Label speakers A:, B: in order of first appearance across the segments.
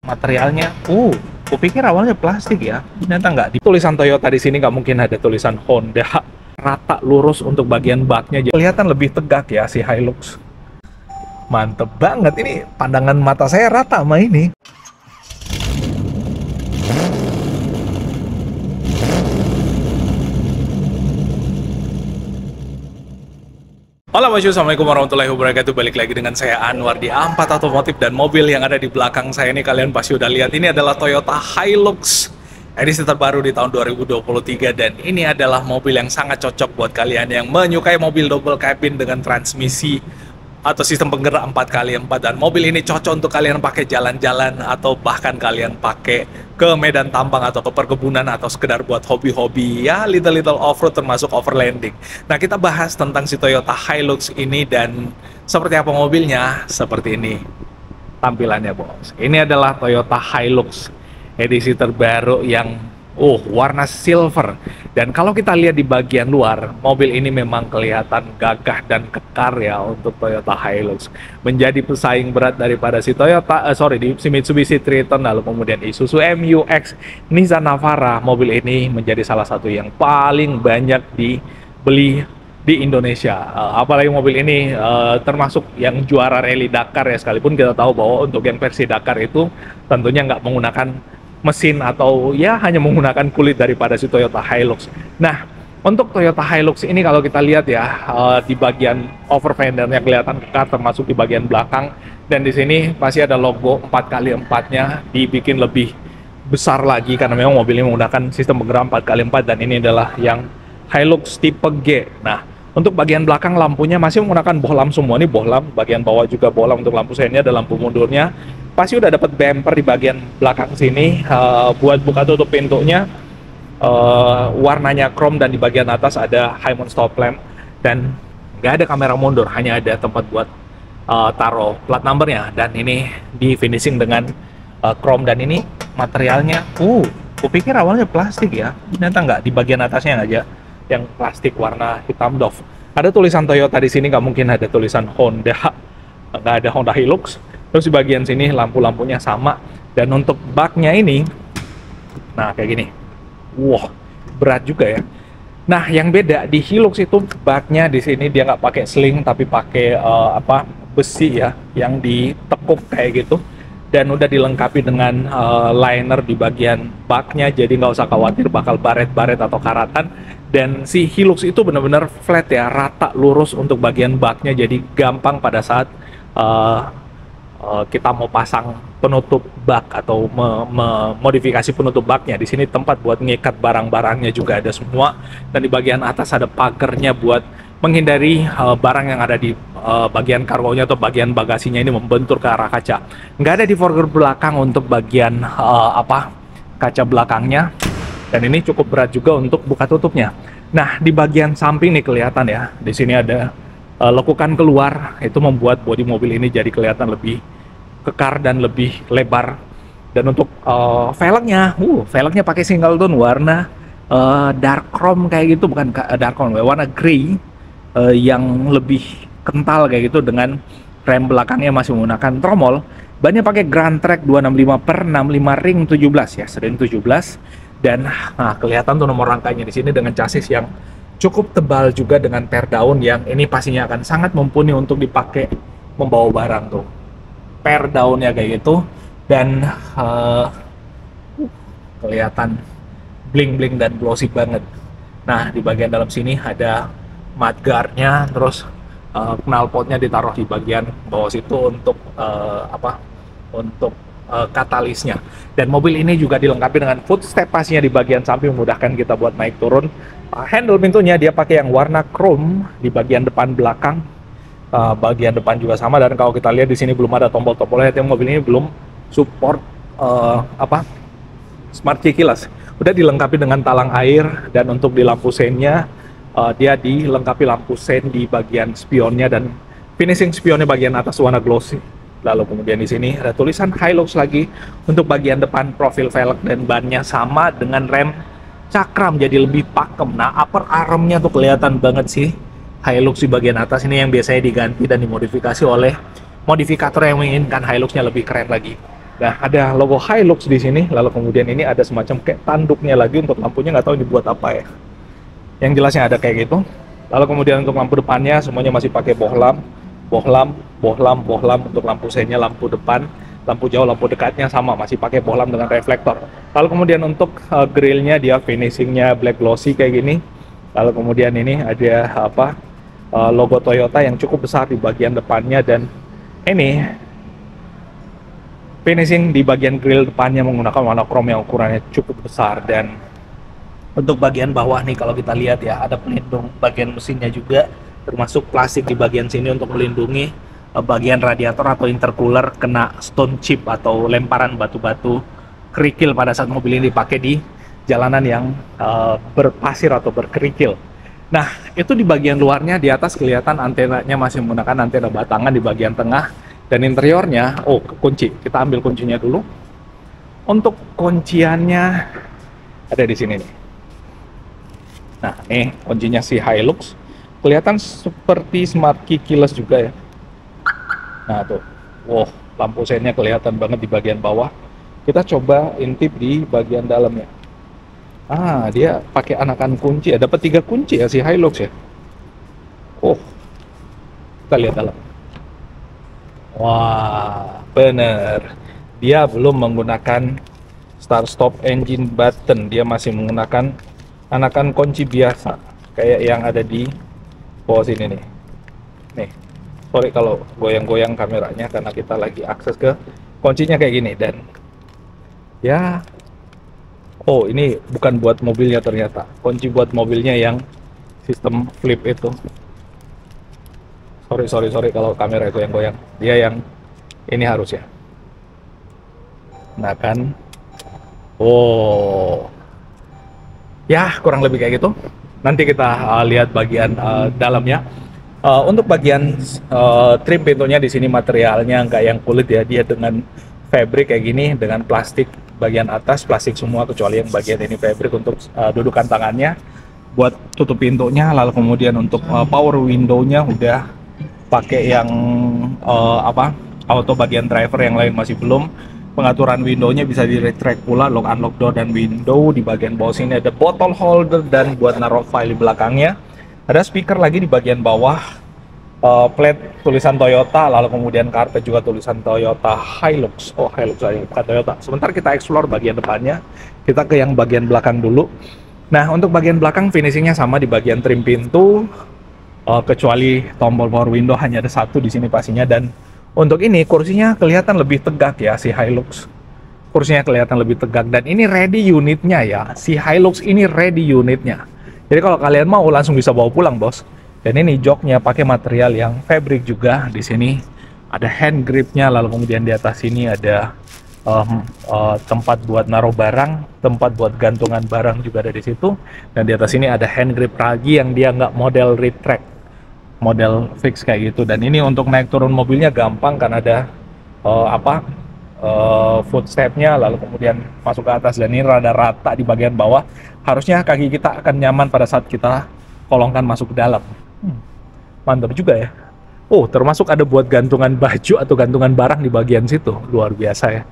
A: Materialnya, kupikir awalnya plastik ya, ternyata nggak. Di tulisan Toyota di sini nggak mungkin ada tulisan Honda. Rata lurus untuk bagian baknya, jadi kelihatan lebih tegak ya si Hilux. Mantep banget, ini pandangan mata saya rata sama ini. Halo Mas, assalamualaikum warahmatullahi wabarakatuh. Balik lagi dengan saya Anwar di A4 Otomotif, dan mobil yang ada di belakang saya ini kalian pasti udah lihat. Ini adalah Toyota Hilux edisi terbaru di tahun 2023, dan ini adalah mobil yang sangat cocok buat kalian yang menyukai mobil double cabin dengan transmisi atau sistem penggerak 4x4, dan mobil ini cocok untuk kalian pakai jalan-jalan atau bahkan kalian pakai ke medan tambang atau ke perkebunan atau sekedar buat hobi-hobi ya, little off-road termasuk overlanding. Nah, kita bahas tentang si Toyota Hilux ini dan seperti apa mobilnya. Seperti ini tampilannya, bos. Ini adalah Toyota Hilux edisi terbaru yang warna silver. Dan kalau kita lihat di bagian luar, mobil ini memang kelihatan gagah dan kekar ya untuk Toyota Hilux. Menjadi pesaing berat daripada si si Mitsubishi Triton, lalu kemudian Isuzu MU-X, Nissan Navara. Mobil ini menjadi salah satu yang paling banyak dibeli di Indonesia. Apalagi mobil ini termasuk yang juara rally Dakar ya, sekalipun kita tahu bahwa untuk yang versi Dakar itu tentunya nggak menggunakan mesin atau ya hanya menggunakan kulit daripada si Toyota Hilux. Nah, untuk Toyota Hilux ini kalau kita lihat ya, di bagian over fendernya kelihatan kekar termasuk di bagian belakang, dan di sini pasti ada logo 4x4-nya dibikin lebih besar lagi karena memang mobil ini menggunakan sistem penggerak 4x4, dan ini adalah yang Hilux tipe G. Nah, untuk bagian belakang lampunya masih menggunakan bohlam semua, ini bohlam, bagian bawah juga bohlam untuk lampu seinnya, ada lampu mundurnya. Pasti udah dapat bumper di bagian belakang sini buat buka tutup pintunya, warnanya chrome, dan di bagian atas ada high mount stop lamp, dan nggak ada kamera mundur, hanya ada tempat buat taruh plat numbernya, dan ini di finishing dengan chrome. Dan ini materialnya, kupikir awalnya plastik ya, ternyata nggak. Di bagian atasnya aja yang plastik warna hitam doff. Ada tulisan Toyota di sini, nggak mungkin ada tulisan Honda, nggak ada Honda Hilux. Terus di bagian sini lampu-lampunya sama, dan untuk baknya ini, nah kayak gini, wah berat juga ya. Nah, yang beda di Hilux itu baknya di sini dia nggak pakai sling tapi pakai besi ya, yang ditekuk kayak gitu, dan udah dilengkapi dengan liner di bagian baknya, jadi nggak usah khawatir bakal baret-baret atau karatan. Dan si Hilux itu benar-benar flat ya, rata lurus untuk bagian baknya, jadi gampang pada saat kita mau pasang penutup bak atau modifikasi penutup baknya. Di sini tempat buat ngikat barang-barangnya juga ada semua, dan di bagian atas ada pagernya buat menghindari barang yang ada di bagian kargonya atau bagian bagasinya ini membentur ke arah kaca. Nggak ada di fogger belakang untuk bagian kaca belakangnya, dan ini cukup berat juga untuk buka tutupnya. Nah, di bagian samping nih kelihatan ya, di sini ada lekukan keluar, itu membuat bodi mobil ini jadi kelihatan lebih kekar dan lebih lebar. Dan untuk velgnya pakai single tone warna dark chrome kayak gitu, bukan dark chrome, warna grey yang lebih kental kayak gitu, dengan rem belakangnya masih menggunakan tromol. Bannya pakai Grand Track 265/65 ring 17 ya, sering 17, dan kelihatan tuh nomor rangkanya di sini dengan chassis yang cukup tebal juga dengan per daun yang ini pastinya akan sangat mumpuni untuk dipakai membawa barang tuh. Per daunnya kayak gitu, dan kelihatan bling-bling dan glossy banget. Nah, di bagian dalam sini ada mudguard-nya, terus knalpotnya ditaruh di bagian bawah situ untuk katalisnya. Dan mobil ini juga dilengkapi dengan footstep pastinya di bagian samping, memudahkan kita buat naik turun. Handle pintunya dia pakai yang warna chrome di bagian depan belakang, bagian depan juga sama. Dan kalau kita lihat di sini belum ada tombol-tombolnya, mobil ini belum support smart key keyless. Udah dilengkapi dengan talang air, dan untuk di lampu seinnya dia dilengkapi lampu sein di bagian spionnya, dan finishing spionnya bagian atas warna glossy. Lalu kemudian di sini ada tulisan Hilux lagi untuk bagian depan, profil velg dan bannya sama dengan rem cakram jadi lebih pakem. Nah, upper armnya tuh kelihatan banget sih Hilux di bagian atas ini, yang biasanya diganti dan dimodifikasi oleh modifikator yang menginginkan Hiluxnya lebih keren lagi. Nah, ada logo Hilux di sini, lalu kemudian ini ada semacam kayak tanduknya lagi untuk lampunya, nggak tahu dibuat apa ya. Yang jelasnya ada kayak gitu. Lalu kemudian untuk lampu depannya semuanya masih pakai bohlam, bohlam, bohlam, bohlam untuk lampu seinnya, lampu depan, lampu jauh, lampu dekatnya sama masih pakai bohlam dengan reflektor. Lalu kemudian untuk grillnya dia finishingnya black glossy kayak gini. Lalu kemudian ini ada logo Toyota yang cukup besar di bagian depannya, dan ini finishing di bagian grill depannya menggunakan warna chrome yang ukurannya cukup besar. Dan untuk bagian bawah nih kalau kita lihat ya, ada pelindung bagian mesinnya juga, termasuk plastik di bagian sini untuk melindungi bagian radiator atau intercooler kena stone chip atau lemparan batu-batu kerikil pada saat mobil ini dipakai di jalanan yang berpasir atau berkerikil. Nah, itu di bagian luarnya, di atas kelihatan antenanya masih menggunakan antena batangan di bagian tengah. Dan interiornya, kunci. Kita ambil kuncinya dulu. Untuk kunciannya ada di sini nih. Nah, nih kuncinya si Hilux. Kelihatan seperti smart key keyless juga ya. Nah tuh, wow, lampu seinnya kelihatan banget di bagian bawah. Kita coba intip di bagian dalamnya. Dia pakai anakan kunci ya. Dapat 3 kunci ya si Hilux ya. Kita lihat dalam. Wah, bener. Dia belum menggunakan start stop engine button. Dia masih menggunakan anakan kunci biasa, kayak yang ada di bawah sini nih. Nih, sorry kalau goyang-goyang kameranya karena kita lagi akses ke kuncinya kayak gini. Dan ya, ini bukan buat mobilnya ternyata. Kunci buat mobilnya yang sistem flip itu. Sorry kalau kamera itu yang goyang. Dia yang ini harus ya. Nah kan. Ya, kurang lebih kayak gitu. Nanti kita lihat bagian dalamnya. Untuk bagian trim pintunya di sini materialnya nggak yang kulit ya. Dia dengan fabric kayak gini, dengan plastik bagian atas, plastik semua kecuali yang bagian ini fabric untuk dudukan tangannya. Buat tutup pintunya, lalu kemudian untuk power window-nya udah pakai yang auto bagian driver, yang lain masih belum. Pengaturan window-nya bisa di retract pula, lock unlock door dan window. Di bagian bawah sini ada bottle holder dan buat naruh file di belakangnya. Ada speaker lagi di bagian bawah, plate tulisan Toyota, lalu kemudian karpet juga tulisan Toyota Hilux. Hilux aja, bukan Toyota. Sebentar kita explore bagian depannya. Kita ke yang bagian belakang dulu. Nah, untuk bagian belakang finishingnya sama di bagian trim pintu. Kecuali tombol power window hanya ada 1 di sini pastinya. Dan untuk ini kursinya kelihatan lebih tegak ya si Hilux. Kursinya kelihatan lebih tegak, dan ini ready unitnya ya. Si Hilux ini ready unitnya. Jadi kalau kalian mau langsung bisa bawa pulang, bos. Dan ini joknya pakai material yang fabric juga. Di sini ada hand gripnya, lalu kemudian di atas sini ada tempat buat naruh barang, tempat buat gantungan barang juga ada di situ. Dan di atas sini ada hand grip lagi yang dia nggak model retract, model fix kayak gitu. Dan ini untuk naik turun mobilnya gampang karena ada footstepnya, lalu kemudian masuk ke atas. Dan ini rada rata di bagian bawah. Harusnya kaki kita akan nyaman pada saat kita kolongkan masuk ke dalam. Mantap juga ya. Termasuk ada buat gantungan baju atau gantungan barang di bagian situ. Luar biasa ya.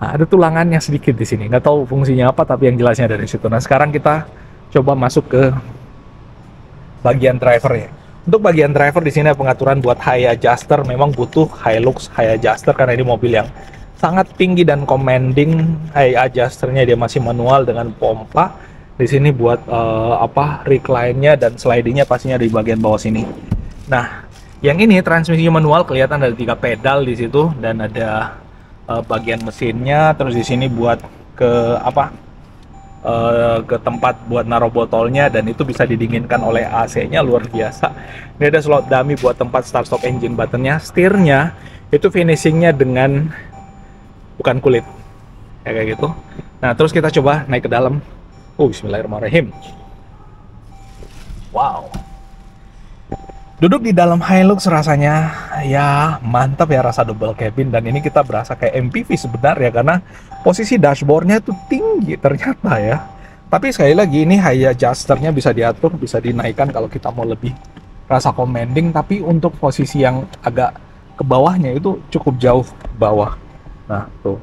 A: Nah, ada tulangannya sedikit di sini. Nggak tahu fungsinya apa, tapi yang jelasnya dari situ. Nah, sekarang kita coba masuk ke bagian drivernya. Untuk bagian driver di sini pengaturan buat high adjuster. Memang butuh Hilux high adjuster karena ini mobil yang sangat tinggi dan commanding. High adjusternya dia masih manual dengan pompa. Di sini buat recline-nya dan sliding-nya pastinya di bagian bawah sini. Nah, yang ini transmisi manual, kelihatan ada 3 pedal di situ dan ada bagian mesinnya. Terus di sini buat ke tempat buat naruh botolnya, dan itu bisa didinginkan oleh AC-nya, luar biasa. Ini ada slot dummy buat tempat start stop engine buttonnya. Setirnya itu finishingnya dengan bukan kulit ya, kayak gitu. Nah, terus kita coba naik ke dalam. Bismillahirrahmanirrahim. Wow. Duduk di dalam Hilux rasanya ya mantap ya, rasa double cabin. Dan ini kita berasa kayak MPV sebenarnya karena posisi dashboardnya tuh tinggi ternyata ya. Tapi sekali lagi ini high adjusternya bisa diatur, bisa dinaikkan kalau kita mau lebih rasa commanding. Tapi untuk posisi yang agak ke bawahnya itu cukup jauh bawah. Nah, tuh.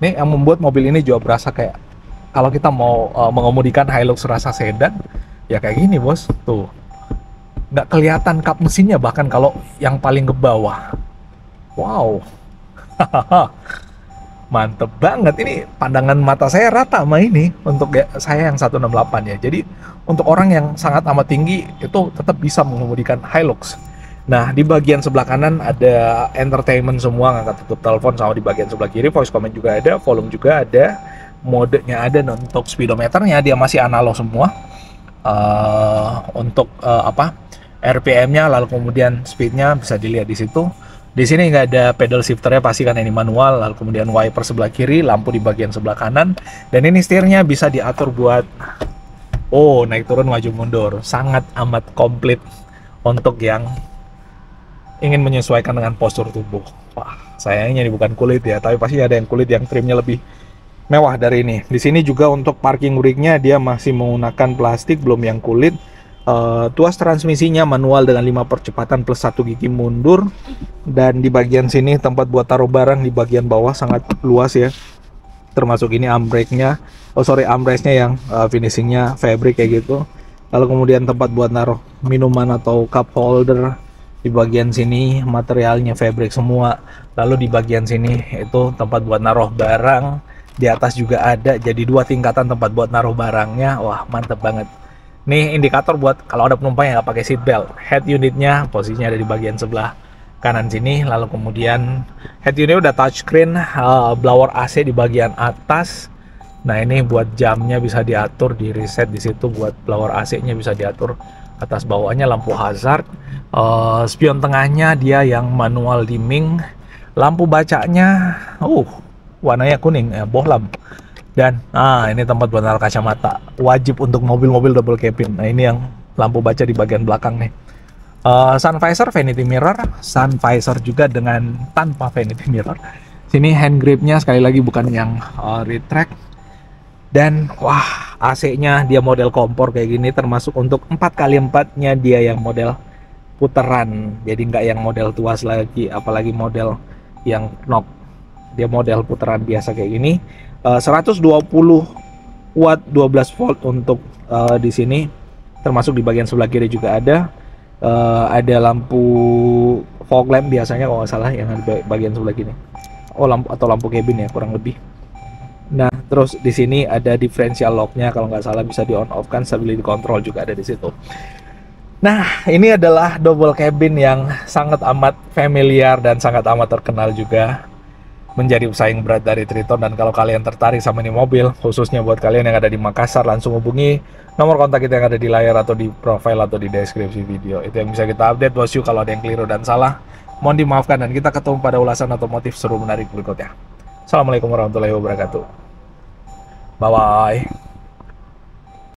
A: Ini yang membuat mobil ini juga berasa kayak kalau kita mau mengemudikan Hilux rasa sedan, ya kayak gini, Bos. Tuh. Nggak kelihatan kap mesinnya bahkan kalau yang paling ke bawah. Wow. Mantep banget, ini pandangan mata saya rata sama ini untuk saya yang 168 ya. Jadi untuk orang yang sangat amat tinggi itu tetap bisa mengemudikan Hilux. Nah, di bagian sebelah kanan ada entertainment semua, ngangkat tutup telepon, sama di bagian sebelah kiri voice command juga ada, volume juga ada, modenya ada. Dan untuk speedometernya dia masih analog semua. Untuk RPM-nya, lalu kemudian speednya bisa dilihat di situ. Di sini nggak ada pedal shifternya pasti kan ini manual, lalu kemudian wiper sebelah kiri, lampu di bagian sebelah kanan, dan ini setirnya bisa diatur buat naik turun maju mundur, sangat amat komplit untuk yang ingin menyesuaikan dengan postur tubuh. Wah, sayangnya ini bukan kulit ya, tapi pasti ada yang kulit yang trimnya lebih mewah dari ini. Di sini juga untuk parking brake-nya dia masih menggunakan plastik, belum yang kulit. Tuas transmisinya manual dengan 5 percepatan plus 1 gigi mundur, dan di bagian sini tempat buat taruh barang di bagian bawah sangat luas ya, termasuk ini armbrake-nya, armrest-nya yang finishingnya fabric kayak gitu. Lalu kemudian tempat buat naruh minuman atau cup holder di bagian sini materialnya fabric semua. Lalu di bagian sini itu tempat buat naruh barang, di atas juga ada, jadi 2 tingkatan tempat buat naruh barangnya. Wah, mantep banget. Nih indikator buat kalau ada penumpang yang nggak pakai seat belt. Head unitnya posisinya ada di bagian sebelah kanan sini. Lalu kemudian head unit udah touchscreen, blower AC di bagian atas. Nah, ini buat jamnya bisa diatur, di reset di situ. Buat blower AC-nya bisa diatur atas bawahnya. Lampu hazard, spion tengahnya dia yang manual dimming. Lampu bacanya, warnanya kuning, bohlam. Dan ini tempat buat naruh kacamata, wajib untuk mobil-mobil double cabin. Nah, ini yang lampu baca di bagian belakang nih. Sun visor, vanity mirror, sun visor juga dengan tanpa vanity mirror. Sini hand gripnya sekali lagi bukan yang retract. Dan wah, AC-nya dia model kompor kayak gini, termasuk untuk 4x4-nya dia yang model putaran. Jadi nggak yang model tuas lagi, apalagi model yang knock. Dia model putaran biasa kayak gini. 120 watt 12 volt untuk di sini, termasuk di bagian sebelah kiri juga ada. Ada lampu fog lamp biasanya kalau nggak salah yang di bagian sebelah kiri. Lampu cabin ya kurang lebih. Nah, terus di sini ada differential lock-nya kalau nggak salah, bisa di on off kan. Stability control juga ada di situ. Nah, ini adalah double cabin yang sangat amat familiar dan sangat amat terkenal juga, menjadi pesaing berat dari Triton. Dan kalau kalian tertarik sama ini mobil, khususnya buat kalian yang ada di Makassar, langsung hubungi nomor kontak kita yang ada di layar atau di profile atau di deskripsi video. Itu yang bisa kita update, bosku. Kalau ada yang keliru dan salah, mohon dimaafkan, dan kita ketemu pada ulasan otomotif seru menarik berikutnya. Assalamualaikum warahmatullahi wabarakatuh. Bye bye.